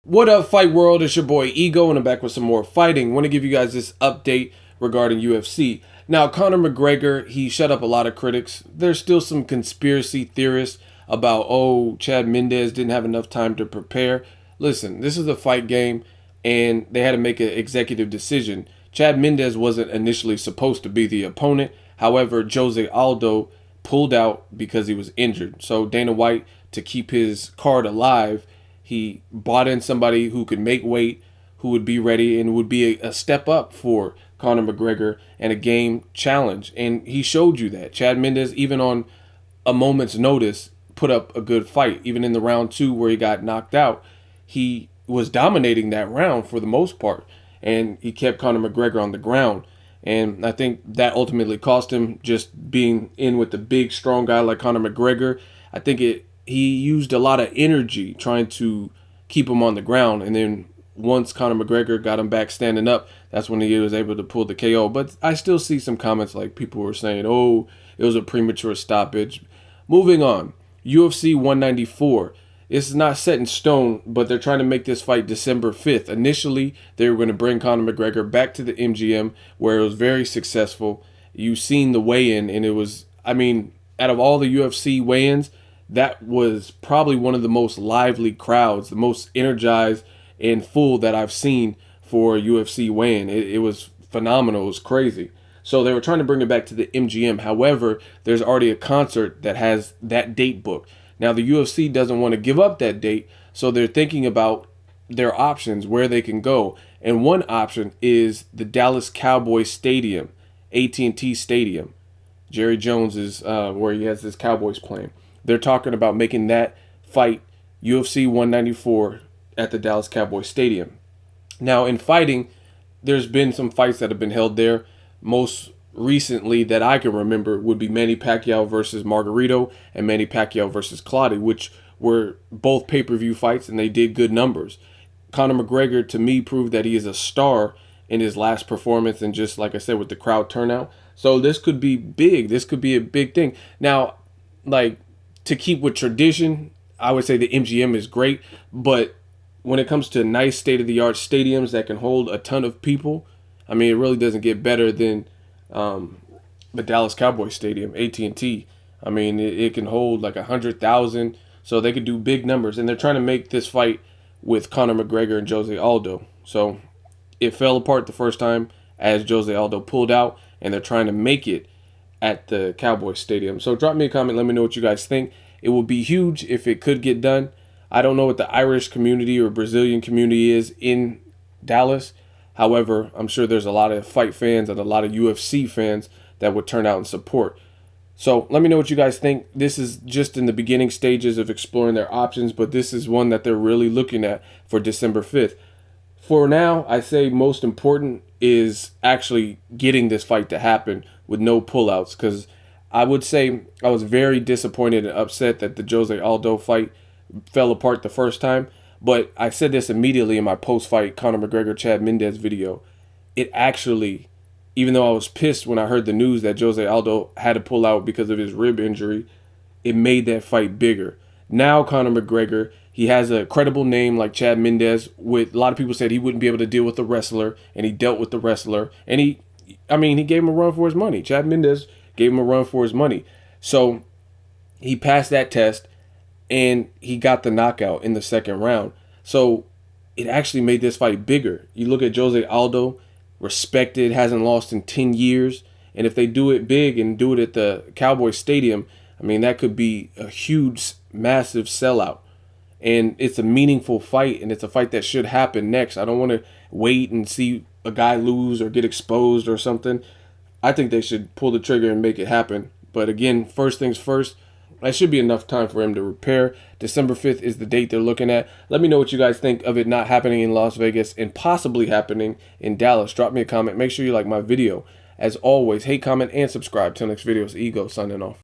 What up, fight world? It's your boy Ego, and I'm back with some more fighting. Want to give you guys this update regarding UFC. Now, Conor McGregor, he shut up a lot of critics. There's still some conspiracy theorists about, oh, Chad Mendes didn't have enough time to prepare. Listen, this is a fight game, and they had to make an executive decision. Chad Mendes wasn't initially supposed to be the opponent. However, José Aldo pulled out because he was injured. So Dana White, to keep his card alive, he brought in somebody who could make weight, who would be ready, and would be a step up for Conor McGregor and a game challenge. And he showed you that. Chad Mendes, even on a moment's notice, put up a good fight. Even in the round 2 where he got knocked out, he was dominating that round for the most part. And he kept Conor McGregor on the ground. And I think that ultimately cost him, just being in with a big, strong guy like Conor McGregor. I think he used a lot of energy trying to keep him on the ground. And then once Conor McGregor got him back standing up, that's when he was able to pull the KO. But I still see some comments like people were saying, oh, it was a premature stoppage. Moving on, UFC 194. It's not set in stone, but they're trying to make this fight December 5th. Initially, they were going to bring Conor McGregor back to the MGM, where it was very successful. You've seen the weigh-in, and it was, I mean, out of all the UFC weigh-ins, that was probably one of the most lively crowds, the most energized and full that I've seen for a UFC weigh-in. It was phenomenal. It was crazy. So they were trying to bring it back to the MGM. However, there's already a concert that has that date booked. Now, the UFC doesn't want to give up that date, so they're thinking about their options, where they can go. And one option is the Dallas Cowboys Stadium, AT&T Stadium. Jerry Jones is where he has this Cowboys playing. They're talking about making that fight UFC 194 at the Dallas Cowboys Stadium. Now, in fighting, there's been some fights that have been held there. Most recently that I can remember would be Manny Pacquiao versus Margarito and Manny Pacquiao versus Clottey, which were both pay-per-view fights, and they did good numbers. Conor McGregor, to me, proved that he is a star in his last performance, and just like I said, with the crowd turnout. So this could be big. This could be a big thing. Now, like, to keep with tradition, I would say the MGM is great, but when it comes to nice state-of-the-art stadiums that can hold a ton of people, I mean, it really doesn't get better than the Dallas Cowboys Stadium, AT&T. I mean, it can hold like 100,000, so they could do big numbers. And they're trying to make this fight with Conor McGregor and José Aldo. So it fell apart the first time as José Aldo pulled out, and they're trying to make it at the Cowboys Stadium. So drop me a comment, let me know what you guys think. It would be huge if it could get done. I don't know what the Irish community or Brazilian community is in Dallas. However, I'm sure there's a lot of fight fans and a lot of UFC fans that would turn out and support. So let me know what you guys think. This is just in the beginning stages of exploring their options, but this is one that they're really looking at for December 5th. For now, I say most important is actually getting this fight to happen with no pullouts, because I would say I was very disappointed and upset that the José Aldo fight fell apart the first time. But I said this immediately in my post-fight Conor McGregor-Chad Mendes video. It actually, even though I was pissed when I heard the news that José Aldo had to pull out because of his rib injury, it made that fight bigger. Now Conor McGregor, he has a credible name like Chad Mendes. With a lot of people said he wouldn't be able to deal with the wrestler, and he dealt with the wrestler. And he gave him a run for his money. Chad Mendes gave him a run for his money. So he passed that test, and he got the knockout in the second round. So it actually made this fight bigger. You look at José Aldo, respected, hasn't lost in 10 years. And if they do it big and do it at the Cowboys Stadium, I mean, that could be a huge, massive sellout. And it's a meaningful fight, and it's a fight that should happen next. I don't want to wait and see a guy lose or get exposed or something. I think they should pull the trigger and make it happen. But again, first things first, that should be enough time for him to repair. December 5th is the date they're looking at. Let me know what you guys think of it not happening in Las Vegas and possibly happening in Dallas. Drop me a comment. Make sure you like my video. As always, hate, comment, and subscribe. Till next video, it's Ego signing off.